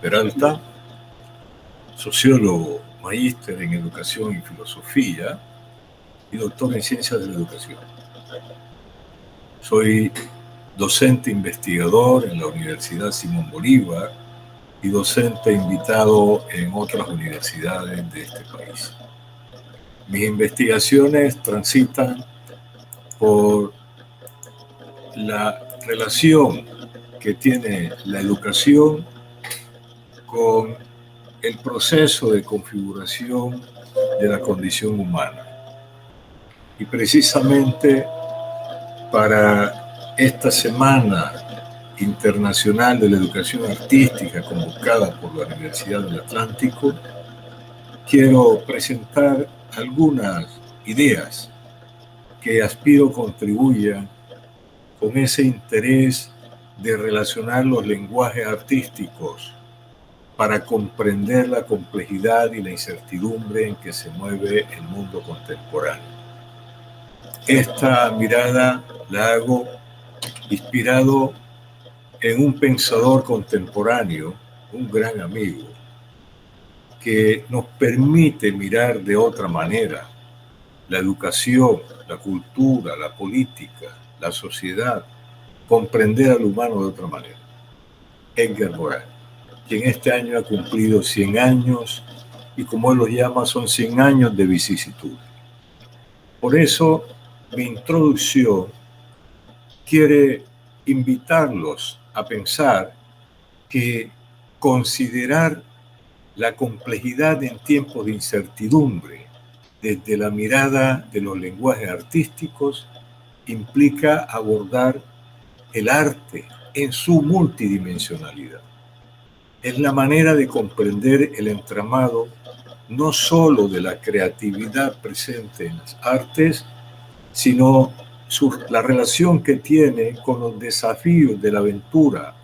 Peralta, sociólogo, magíster en educación y filosofía y doctor en ciencias de la educación. Soy docente investigador en la Universidad Simón Bolívar y docente invitado en otras universidades de este país. Mis investigaciones transitan por la relación que tiene la educación con el proceso de configuración de la condición humana. Y precisamente para esta Semana Internacional de la Educación Artística convocada por la Universidad del Atlántico, quiero presentar algunas ideas que aspiro contribuyan con ese interés de relacionar los lenguajes artísticos para comprender la complejidad y la incertidumbre en que se mueve el mundo contemporáneo. Esta mirada la hago inspirado en un pensador contemporáneo, un gran amigo, que nos permite mirar de otra manera la educación, la cultura, la política, la sociedad, comprender al humano de otra manera. Edgar Morin, quien este año ha cumplido 100 años y, como él los llama, son 100 años de vicisitud. Por eso mi introducción quiere invitarlos a pensar que considerar la complejidad en tiempos de incertidumbre desde la mirada de los lenguajes artísticos implica abordar el arte en su multidimensionalidad. Es la manera de comprender el entramado no solo de la creatividad presente en las artes, sino la relación que tiene con los desafíos de la aventura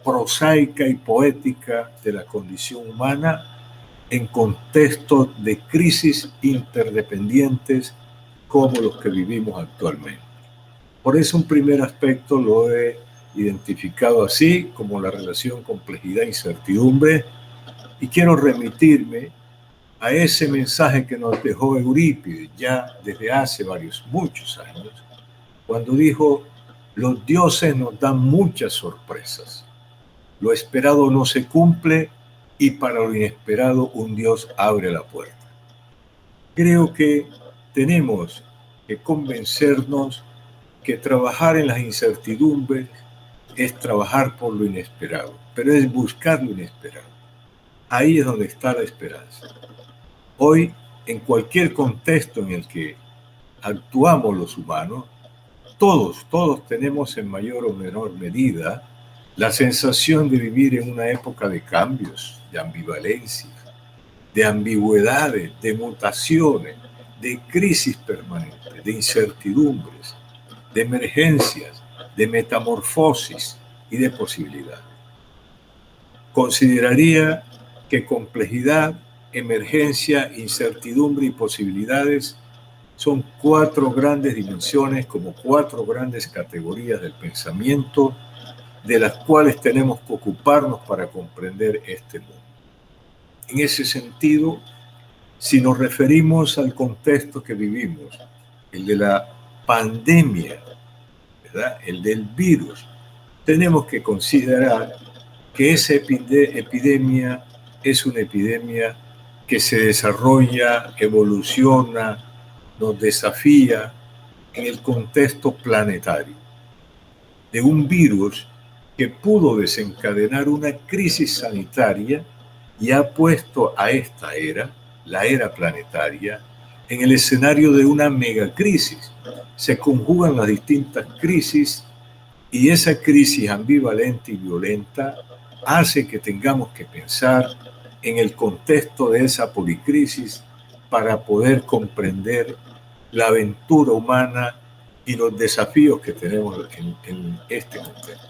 prosaica y poética de la condición humana en contextos de crisis interdependientes como los que vivimos actualmente. Por eso un primer aspecto lo he identificado así, como la relación complejidad-incertidumbre, y quiero remitirme a ese mensaje que nos dejó Eurípides ya desde hace muchos años, cuando dijo: los dioses nos dan muchas sorpresas, lo esperado no se cumple y para lo inesperado un dios abre la puerta. Creo que tenemos que convencernos que trabajar en las incertidumbres es trabajar por lo inesperado, pero es buscar lo inesperado. Ahí es donde está la esperanza. Hoy, en cualquier contexto en el que actuamos los humanos, todos tenemos en mayor o menor medida la sensación de vivir en una época de cambios, de ambivalencias, de ambigüedades, de mutaciones, de crisis permanentes, de incertidumbres, de emergencias, de metamorfosis y de posibilidad. Consideraría que complejidad, emergencia, incertidumbre y posibilidades son 4 grandes dimensiones, como 4 grandes categorías del pensamiento, de las cuales tenemos que ocuparnos para comprender este mundo. En ese sentido, si nos referimos al contexto que vivimos, el de la pandemia, ¿verdad?, el del virus, tenemos que considerar que esa epidemia es una epidemia que se desarrolla, evoluciona, nos desafía en el contexto planetario, de un virus que pudo desencadenar una crisis sanitaria y ha puesto a esta era, la era planetaria, en el escenario de una megacrisis. Se conjugan las distintas crisis y esa crisis ambivalente y violenta hace que tengamos que pensar en el contexto de esa policrisis para poder comprender la aventura humana y los desafíos que tenemos en este contexto.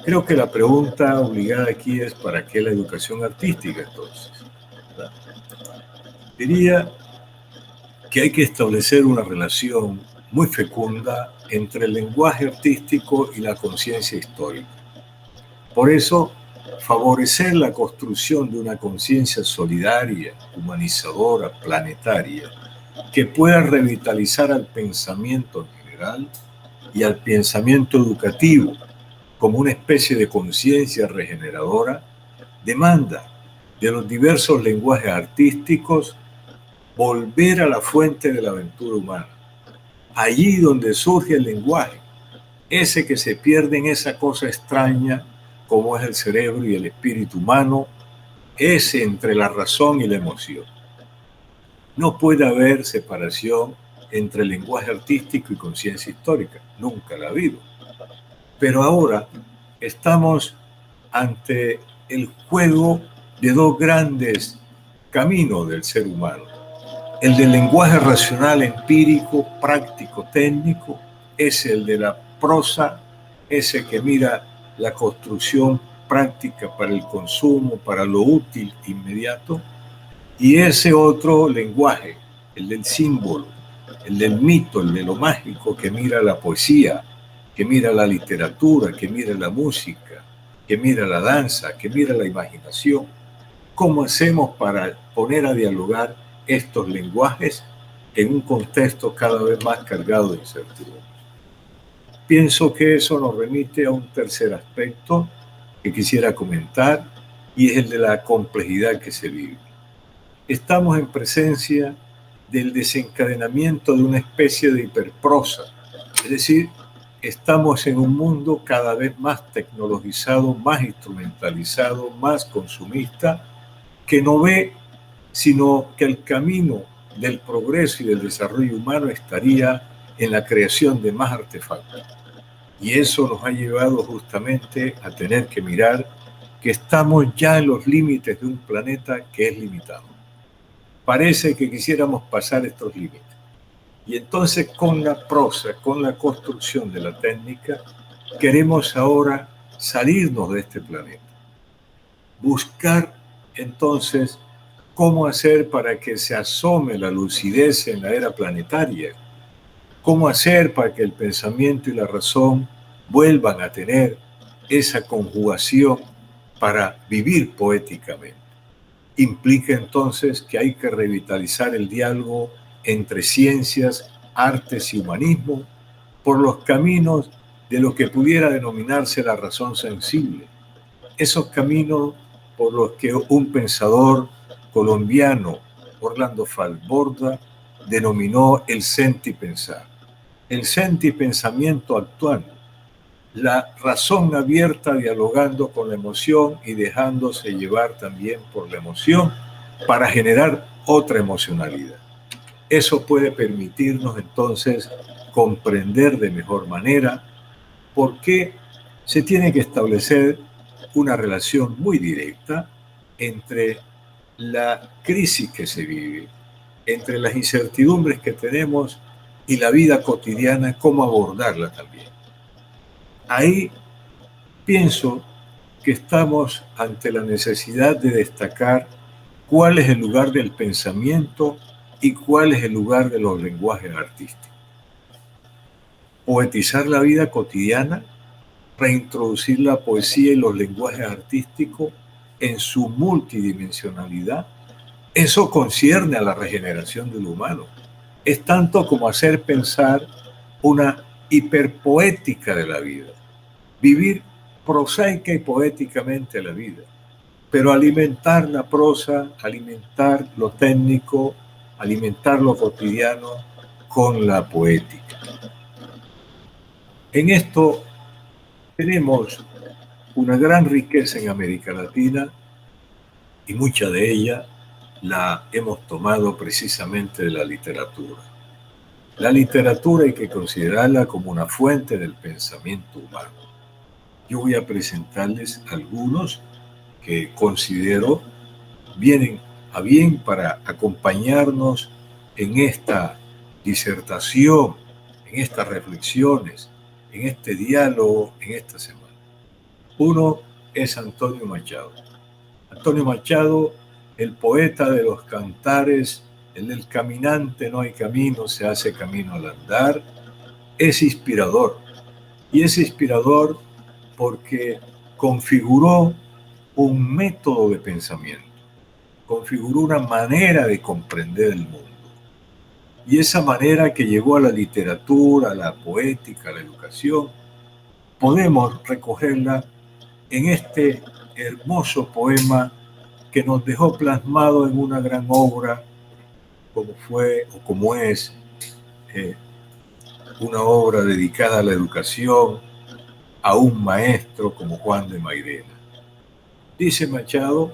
Creo que la pregunta obligada aquí es: ¿para qué la educación artística entonces? ¿Verdad? Diría que hay que establecer una relación muy fecunda entre el lenguaje artístico y la conciencia histórica. Por eso favorecer la construcción de una conciencia solidaria, humanizadora, planetaria, que pueda revitalizar al pensamiento en general y al pensamiento educativo como una especie de conciencia regeneradora, demanda de los diversos lenguajes artísticos volver a la fuente de la aventura humana, allí donde surge el lenguaje, ese que se pierde en esa cosa extraña como es el cerebro y el espíritu humano, ese entre la razón y la emoción. No puede haber separación entre lenguaje artístico y conciencia histórica, nunca la ha habido. Pero ahora estamos ante el juego de dos grandes caminos del ser humano. El del lenguaje racional, empírico, práctico, técnico, es el de la prosa, ese que mira la construcción práctica para el consumo, para lo útil inmediato, y ese otro lenguaje, el del símbolo, el del mito, el de lo mágico, que mira la poesía, que mira la literatura, que mira la música, que mira la danza, que mira la imaginación. ¿Cómo hacemos para poner a dialogar estos lenguajes en un contexto cada vez más cargado de incertidumbre? Pienso que eso nos remite a un tercer aspecto que quisiera comentar, y es el de la complejidad que se vive. Estamos en presencia del desencadenamiento de una especie de hiperprosa, es decir, estamos en un mundo cada vez más tecnologizado, más instrumentalizado, más consumista, que no ve sino que el camino del progreso y del desarrollo humano estaría en la creación de más artefactos. Y eso nos ha llevado justamente a tener que mirar que estamos ya en los límites de un planeta que es limitado. Parece que quisiéramos pasar estos límites. Y entonces con la prosa, con la construcción de la técnica, queremos ahora salirnos de este planeta. Buscar entonces cómo hacer para que se asome la lucidez en la era planetaria. Cómo hacer para que el pensamiento y la razón vuelvan a tener esa conjugación para vivir poéticamente. Implica entonces que hay que revitalizar el diálogo entre ciencias, artes y humanismo por los caminos de lo que pudiera denominarse la razón sensible. Esos caminos por los que un pensador colombiano, Orlando Falborda, denominó el sentipensar. El sentipensamiento actual, la razón abierta dialogando con la emoción y dejándose llevar también por la emoción para generar otra emocionalidad. Eso puede permitirnos entonces comprender de mejor manera por qué se tiene que establecer una relación muy directa entre la crisis que se vive, entre las incertidumbres que tenemos y la vida cotidiana, cómo abordarla también. Ahí pienso que estamos ante la necesidad de destacar cuál es el lugar del pensamiento y cuál es el lugar de los lenguajes artísticos. Poetizar la vida cotidiana, reintroducir la poesía y los lenguajes artísticos en su multidimensionalidad, eso concierne a la regeneración del humano. Es tanto como hacer pensar una hiperpoética de la vida, vivir prosaica y poéticamente la vida, pero alimentar la prosa, alimentar lo técnico, alimentar lo cotidiano con la poética. En esto tenemos una gran riqueza en América Latina y mucha de ella la hemos tomado precisamente de la literatura. La literatura hay que considerarla como una fuente del pensamiento humano. Yo voy a presentarles algunos que considero vienen a bien para acompañarnos en esta disertación, en estas reflexiones, en este diálogo, en esta semana. Uno es Antonio Machado. Antonio Machado, el poeta de los cantares, el del caminante no hay camino, se hace camino al andar, es inspirador. Y es inspirador porque configuró un método de pensamiento, configuró una manera de comprender el mundo. Y esa manera que llegó a la literatura, a la poética, a la educación, podemos recogerla en este hermoso poema que nos dejó plasmado en una gran obra como fue o como es una obra dedicada a la educación, a un maestro como Juan de Mairena. Dice Machado: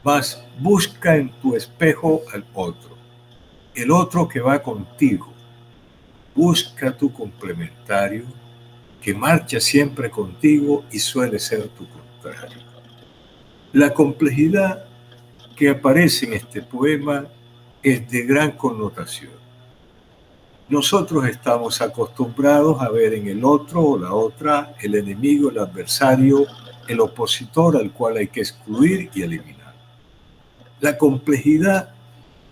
mas busca en tu espejo al otro, el otro que va contigo. Busca tu complementario, que marcha siempre contigo y suele ser tu contrario. La complejidad que aparece en este poema es de gran connotación. Nosotros estamos acostumbrados a ver en el otro o la otra el enemigo, el adversario, el opositor al cual hay que excluir y eliminar. La complejidad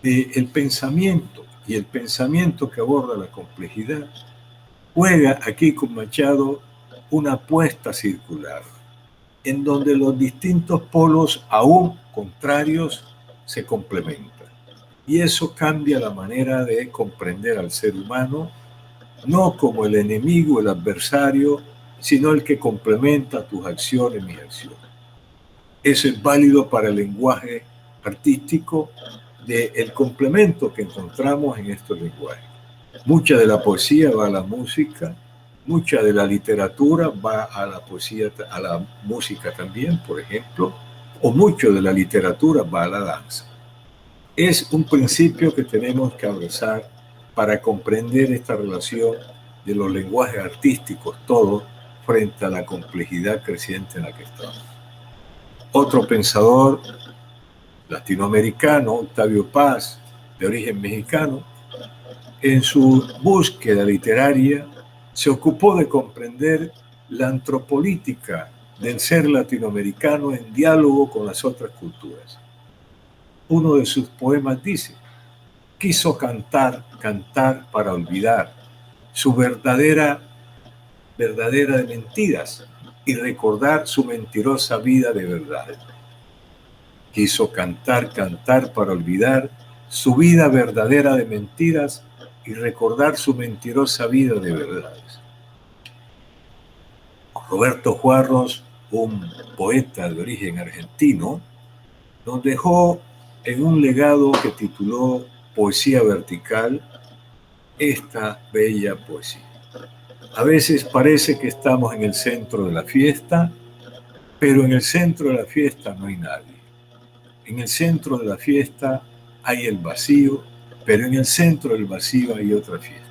del pensamiento y el pensamiento que aborda la complejidad juega aquí con Machado una apuesta circular, en donde los distintos polos, aún contrarios, se complementan. Y eso cambia la manera de comprender al ser humano, no como el enemigo, el adversario, sino el que complementa tus acciones, mis acciones. Eso es válido para el lenguaje artístico, del complemento que encontramos en estos lenguajes. Mucha de la poesía va a la música, mucha de la literatura va a la poesía, a la música también, por ejemplo, o mucho de la literatura va a la danza. Es un principio que tenemos que abrazar para comprender esta relación de los lenguajes artísticos todos frente a la complejidad creciente en la que estamos. Otro pensador latinoamericano, Octavio Paz, de origen mexicano, en su búsqueda literaria se ocupó de comprender la antropolítica del ser latinoamericano en diálogo con las otras culturas. Uno de sus poemas dice: quiso cantar para olvidar su verdadera de mentiras y recordar su mentirosa vida de verdad. Quiso cantar para olvidar su vida verdadera de mentiras y recordar su mentirosa vida de verdades. Roberto Juarros, un poeta de origen argentino, nos dejó en un legado que tituló Poesía Vertical esta bella poesía. A veces parece que estamos en el centro de la fiesta, pero en el centro de la fiesta no hay nadie. En el centro de la fiesta hay el vacío, pero en el centro del vacío hay otra fiesta.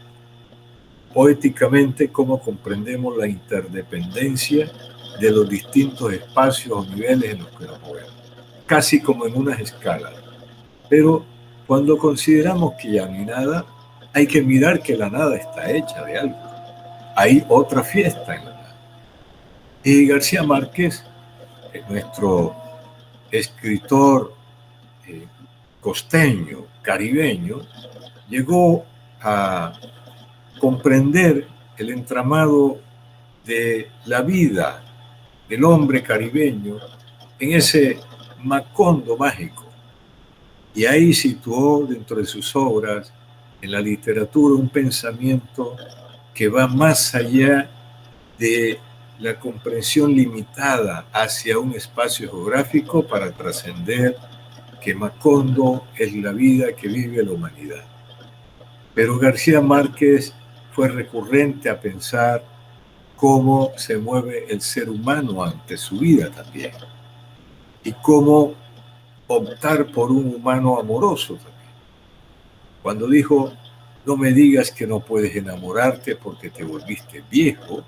Poéticamente, ¿cómo comprendemos la interdependencia de los distintos espacios o niveles en los que nos movemos? Casi como en unas escalas. Pero cuando consideramos que ya no hay nada, hay que mirar que la nada está hecha de algo. Hay otra fiesta en la nada. Y García Márquez, nuestro escritor costeño, caribeño, llegó a comprender el entramado de la vida del hombre caribeño en ese Macondo mágico. Y ahí situó dentro de sus obras, en la literatura, un pensamiento que va más allá de la comprensión limitada hacia un espacio geográfico para trascender que Macondo es la vida que vive la humanidad. Pero García Márquez fue recurrente a pensar cómo se mueve el ser humano ante su vida también y cómo optar por un humano amoroso también. Cuando dijo: no me digas que no puedes enamorarte porque te volviste viejo,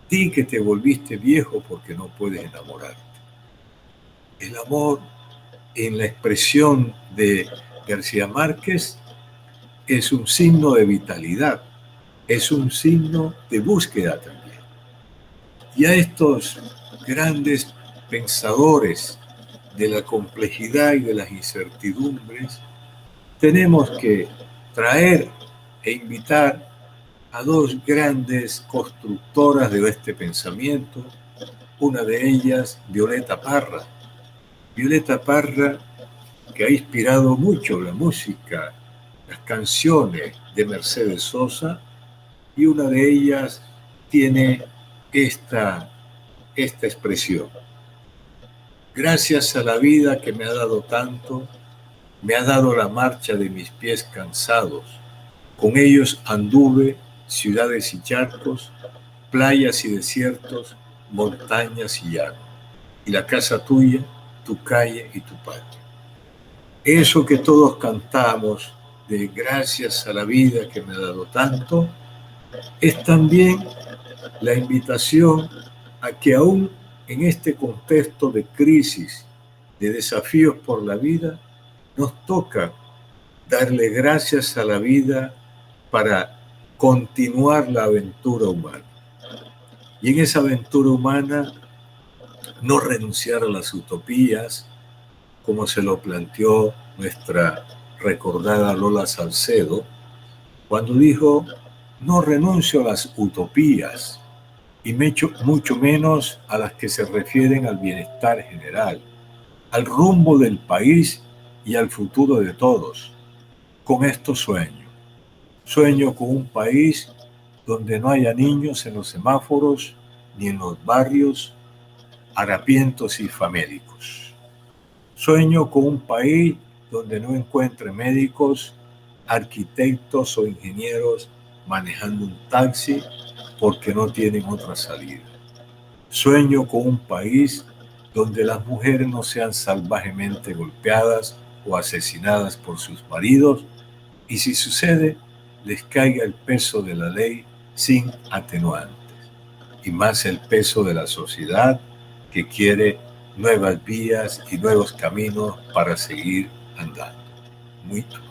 di que te volviste viejo porque no puedes enamorarte. El amor, en la expresión de García Márquez, es un signo de vitalidad, es un signo de búsqueda también. Y a estos grandes pensadores de la complejidad y de las incertidumbres, tenemos que traer e invitar a dos grandes constructoras de este pensamiento, una de ellas, Violeta Parra, Violeta Parra, que ha inspirado mucho la música, las canciones de Mercedes Sosa, y una de ellas tiene esta expresión. Gracias a la vida que me ha dado tanto, me ha dado la marcha de mis pies cansados. Con ellos anduve ciudades y charcos, playas y desiertos, montañas y llanos. Y la casa tuya, tu calle y tu patio. Eso que todos cantamos de gracias a la vida que me ha dado tanto, es también la invitación a que aún en este contexto de crisis, de desafíos por la vida, nos toca darle gracias a la vida para continuar la aventura humana. Y en esa aventura humana, no renunciar a las utopías, como se lo planteó nuestra recordada Lola Salcedo, cuando dijo, no renuncio a las utopías, y mucho menos a las que se refieren al bienestar general, al rumbo del país y al futuro de todos. Con esto sueño. Sueño con un país donde no haya niños en los semáforos ni en los barrios harapientos y famélicos. Sueño con un país donde no encuentre médicos, arquitectos o ingenieros manejando un taxi porque no tienen otra salida. Sueño con un país donde las mujeres no sean salvajemente golpeadas o asesinadas por sus maridos y si sucede, les caiga el peso de la ley sin atenuantes y más el peso de la sociedad que quiere nuevas vías y nuevos caminos para seguir andando. Muy amable.